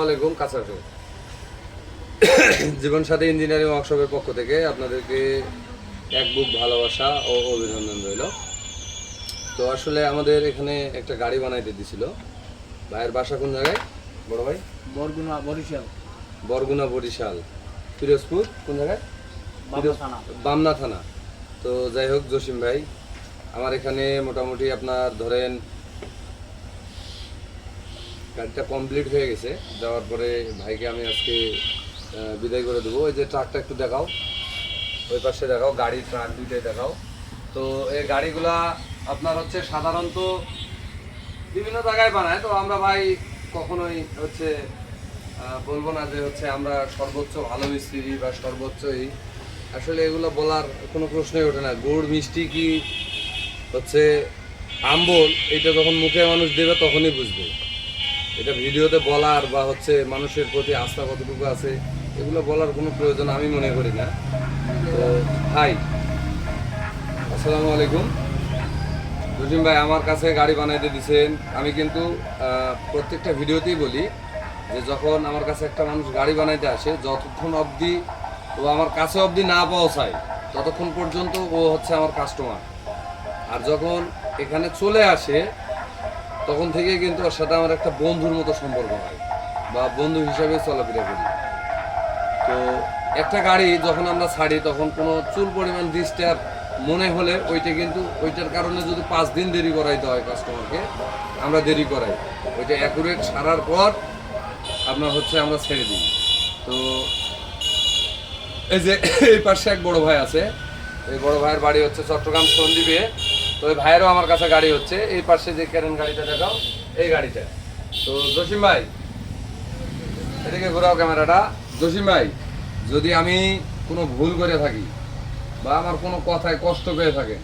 আলাইকুম কাছাকাছি জীবন সাথী ইঞ্জিনিয়ারিং ওয়ার্কশপের পক্ষ থেকে আপনাদেরকে এক বুক ভালোবাসা ও অভিনন্দন রইল। তো আসলে আমাদের এখানে একটা গাড়ি বানাইতে দিছিল। ভাইয়ের বাসা কোন জায়গায় বড় ভাই? বরগুনা বরিশাল পিরোজপুর কোন জায়গায়? বামনা থানা। তো যাই হোক জসিম ভাই আমার এখানে মোটামুটি আপনার ধরেন গাড়িটা কমপ্লিট হয়ে গেছে। যাওয়ার পরে ভাইকে আমি আজকে বিদায় করে দেবো। ওই যে ট্রাকটা একটু দেখাও, ওই পাশে দেখাও, গাড়ি ট্রাক দুইটাই দেখাও। তো এই গাড়িগুলা আপনার হচ্ছে সাধারণত বিভিন্ন জায়গায় বানায়। তো আমরা ভাই কখনোই হচ্ছে বলবো না যে হচ্ছে আমরা সর্বোচ্চ ভালো মিস্ত্রি বা সর্বোচ্চই, আসলে এগুলো বলার কোনো প্রশ্নই ওঠে না। গুড় মিষ্টি কি হচ্ছে আম্বল, এটা যখন মুখে মানুষ দেবে তখনই বুঝবে। এটা ভিডিওতে বলার বা হচ্ছে মানুষের প্রতি আস্থা কতটুকু আছে এগুলো বলার কোনো প্রয়োজন আমি মনে করি না। তো ভাই আসসালামু আলাইকুম। জসিম ভাই আমার কাছে গাড়ি বানাইতে দিছেন। আমি কিন্তু প্রত্যেকটা ভিডিওতেই বলি যে যখন আমার কাছে একটা মানুষ গাড়ি বানাইতে আসে, যতক্ষণ অবধি ও আমার কাছে অবধি না পৌঁছায় ততক্ষণ পর্যন্ত ও হচ্ছে আমার কাস্টমার। আর যখন এখানে চলে আসে তখন থেকে কিন্তু ওর সাথে আমার একটা বন্ধুর মতো সম্পর্ক হয় বা বন্ধু হিসাবে চলাফেরা করি। তো একটা গাড়ি যখন আমরা ছাড়ি তখন কোনো চুল পরিমাণ ডিস্টার্ব মনে হলে ওইটা কিন্তু ওইটার কারণে যদি 5 দিন দেরি করাইতে হয় কাস্টমারকে, আমরা দেরি করাই। ওইটা অ্যাকুরেট সারার পর আপনার হচ্ছে আমরা ছেড়ে দিই। তো এই যে এই পাশে এক বড় ভাই আছে, এই বড় ভাইয়ের বাড়ি হচ্ছে চট্টগ্রাম সন্দ্বীপে। তো ওই ভাইয়েরও আমার কাছে গাড়ি হচ্ছে। এই পাশে যে ক্যারেন গাড়িটা দেখাও, এই গাড়িটা। তো জসিম ভাই এদিকে ঘোরাও ক্যামেরাটা। জসিম ভাই যদি আমি কোনো ভুল করে থাকি বা আমার কোনো কথায় কষ্ট পেয়ে থাকে,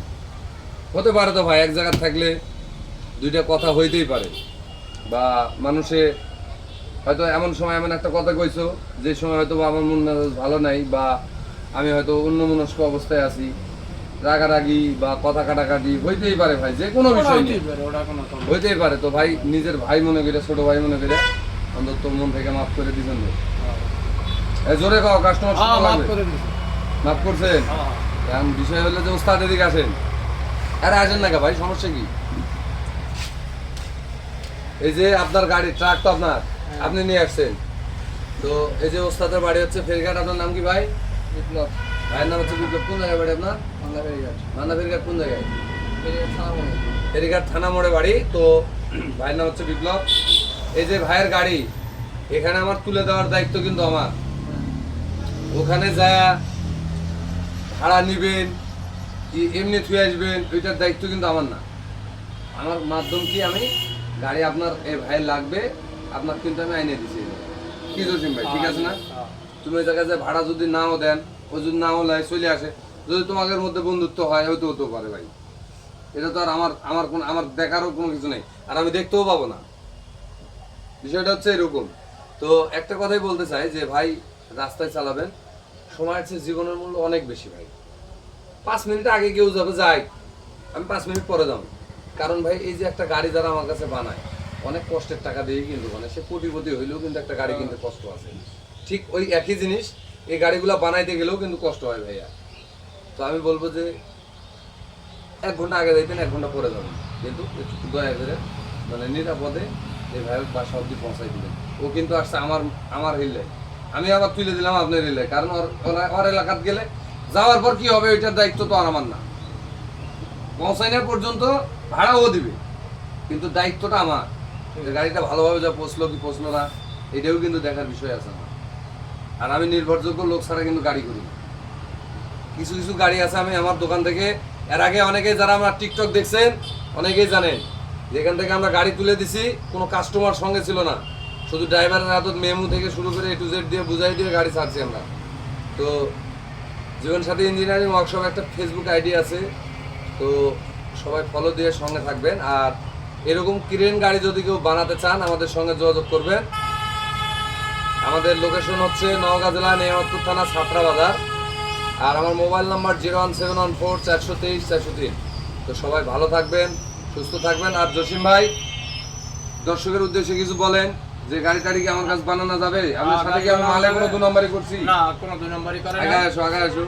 হতে পারে তো ভাই এক জায়গায় থাকলে দুইটা কথা হইতেই পারে, বা মানুষে হয়তো এমন সময় এমন একটা কথা কইছো যে সময় হয়তো আমার মন মেজাজ ভালো নাই বা আমি হয়তো অন্যমনস্ক অবস্থায় আছি, রাগারাগি বা কথা কাটাকাটি হইতেই পারে ভাই, যে কোনো বিষয় হইতেই পারে। তো ভাই নিজের ভাই মনে করে, ছোট ভাই মনে করে অন্তত মন থেকে মাফ করে দিবেন। জোরে কাও কাস্টমার মাফ করছেন। এখন বিষয় হলে যে ওস্তাদ এদিকে আসেন। আরে আসেন না ভাই, সমস্যা কি? এই যে আপনার গাড়ি ট্রাক তো আপনার, আপনি নিয়ে আসছেন। তো এই যে ওস্তাদের বাড়ি হচ্ছে ফেরিঘাট। আপনার নাম কি ভাই? বিপ্লব। ভাইয়ের নাম হচ্ছে বিপ্লব। কোন জায়গায় বাড়ি আপনার? মান্দা ফেরিঘাট। কোন জায়গায়? ফেরিঘাট থানা মোড়ে বাড়ি। তো ভাইয়ের নাম হচ্ছে বিপ্লব। এই যে ভাইয়ের গাড়ি এখানে আমার তুলে দেওয়ার দায়িত্ব কিন্তু আমার। ওখানে যা ভাড়া নিবেন কি এমনি থুয়ে আসবেন ওইটার দায়িত্ব কিন্তু আমার না। আমার মাধ্যম কি আমি গাড়ি আপনার এই ভাইয়ের লাগবে, আপনার কিন্তু আমি আইনে দিচ্ছি। কি জসিম ভাই ঠিক আছে না? তুমি ওই জায়গায় যে ভাড়া যদি নাও দেন, ও যদি নাও লাই চলে আসে, যদি তোমাদের মধ্যে বন্ধুত্ব হয় হয়তো হতেও পারে ভাই। এটা তো আর আমার দেখারও কোনো কিছু নেই, আর আমি দেখতেও পাবো না। বিষয়টা হচ্ছে এরকম। তো একটা কথাই বলতে চাই যে ভাই রাস্তায় চালাবেন, সময়ের চেয়ে জীবনের মূল্য অনেক বেশি ভাই। 5 মিনিট আগে কেউ যাবে যাই, আমি 5 মিনিট পরে যাবো। কারণ ভাই এই যে একটা গাড়ি যারা আমার কাছে বানায় অনেক কষ্টের টাকা দিয়ে কিন্তু মানে সে কোটিপতি হইলেও কিন্তু একটা গাড়ি কিনতে কষ্ট আছে। ঠিক ওই একই জিনিস এই গাড়িগুলো বানাইতে গেলেও কিন্তু কষ্ট হয় ভাইয়া। তো আমি বলবো যে 1 ঘন্টা আগে যাইতেন, 1 ঘন্টা পরে যাবেন, কিন্তু একটু দয়া করে মানে নিরাপদে এই ভাইয়ের বাসা অব্দি পৌঁছাই দিলেন। ও কিন্তু আসছে আমার হিলে, আমি আবার তুলে দিলাম আপনার হিলে। কারণ ওর এলাকাত গেলে যাওয়ার পর কি হবে ওইটার দায়িত্ব তো আর আমার না। পৌঁছানোর পর্যন্ত ভাড়া ও দিবে, কিন্তু দায়িত্বটা আমার। গাড়িটা ভালোভাবে যা পৌঁছলো কি পৌঁছলো না এটাও কিন্তু দেখার বিষয় আছে আমার। আর আমি নির্ভরযোগ্য লোক ছাড়া কিন্তু গাড়ি করি না। কিছু কিছু গাড়ি আছে আমি আমার দোকান থেকে, এর আগে অনেকেই যারা আমার টিকটক দেখছেন অনেকেই জানেন যেখান থেকে আমরা গাড়ি তুলে দিছি কোনো কাস্টমার সঙ্গে ছিল না, শুধু ড্রাইভারের হাতত মেমু থেকে শুরু করে A to Z দিয়ে বুঝাই দিয়ে গাড়ি ছাড়ছি আমরা। তো জীবন সাথী ইঞ্জিনিয়ারিং ওয়ার্কশপ একটা ফেসবুক আইডি আছে, তো সবাই ফলো দিয়ে সঙ্গে থাকবেন। আর এরকম ক্রেন গাড়ি যদি কেউ বানাতে চান আমাদের সঙ্গে যোগাযোগ করবেন। আমাদের লোকেশন হচ্ছে নওগাঁ জেলা নেয়ামতপুর থানা ছাত্রা বাজার। আর আমার মোবাইল নাম্বার 01714 423 403। তো সবাই ভালো থাকবেন, সুস্থ থাকবেন। আর জসিম ভাই দর্শকের উদ্দেশ্যে কিছু বলেন। যে গাড়ি টাড়ি কি আমার কাছে বানানো যাবে? আপনার সাথে কি আমি মালে কোনো 2 নম্বরই করছি? না, কোনো 2 নম্বরই করে আগে না। আসো।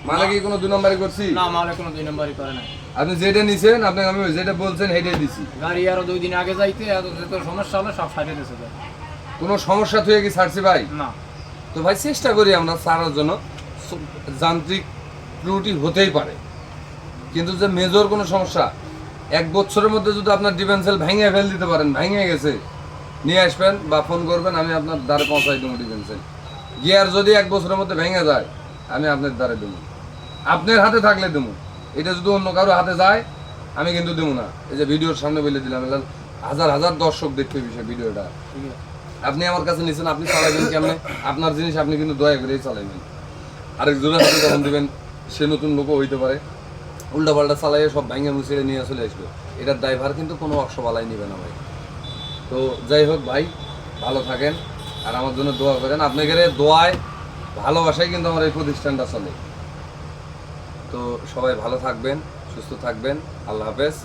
মালে কি কোনো 2 নম্বরই করছি? না, মালে কোনো 2 নম্বরই করে না। আপনি যেটা নিছেন, আপনাকে আমি যেটা বলছেন সেটাই দিছি। গাড়ি আরো 2 দিন আগে যাইতে এত যত সমস্যা হলো সব সারিয়ে দিয়েছে ভাই। কোনো সমস্যা থেকে কি ছাড়ছি ভাই? না, তো ভাই চেষ্টা করি আমরা ছাড়ার জন্য। যান্ত্রিক ত্রুটি হতেই পারে, কিন্তু যে মেজর কোনো সমস্যা 1 বছরের মধ্যে যদি আপনার ডিফেন্সেল ভেঙে ফেল দিতে পারেন, ভেঙে গেছে, নিয়ে আসবেন বা ফোন করবেন, আমি আপনার দ্বারে পৌঁছাই দেবো ডিফেন্সেল। গিয়ার যদি 1 বছরের মধ্যে ভেঙে যায়, আমি আপনার দ্বারে দেবো, আপনার হাতে থাকলে দেবো। এটা যদি অন্য কারো হাতে যায়, আমি কিন্তু দেবো না। এই যে ভিডিওর সামনে বলে দিলাম, হাজার হাজার দর্শক দেখতে বিষয় ভিডিওটা। ঠিক আছে। আপনি আমার কাছে নিছেন, আপনি চালাবেন কেমনে? আপনার জিনিস আপনি কিন্তু দয়া করেই চালাবেন। আরেকজনের হাতে যখন দেবেন, সে নতুন লোকও হইতে পারে, উল্টা পাল্টা চালাইয়ে সব ভাঙে মুছিয়ে নিয়ে চলে আসবে। এটার ড্রাইভার কিন্তু কোনো অশ্ববালাই নিবে না ভাই। তো যাই হোক ভাই, ভালো থাকেন আর আমার জন্য দোয়া করেন। আপনাদের দোয়ায়, ভালোবাসায় কিন্তু আমার এই প্রতিষ্ঠানটা চলে। তো সবাই ভালো থাকবেন, সুস্থ থাকবেন। আল্লাহ হাফেজ।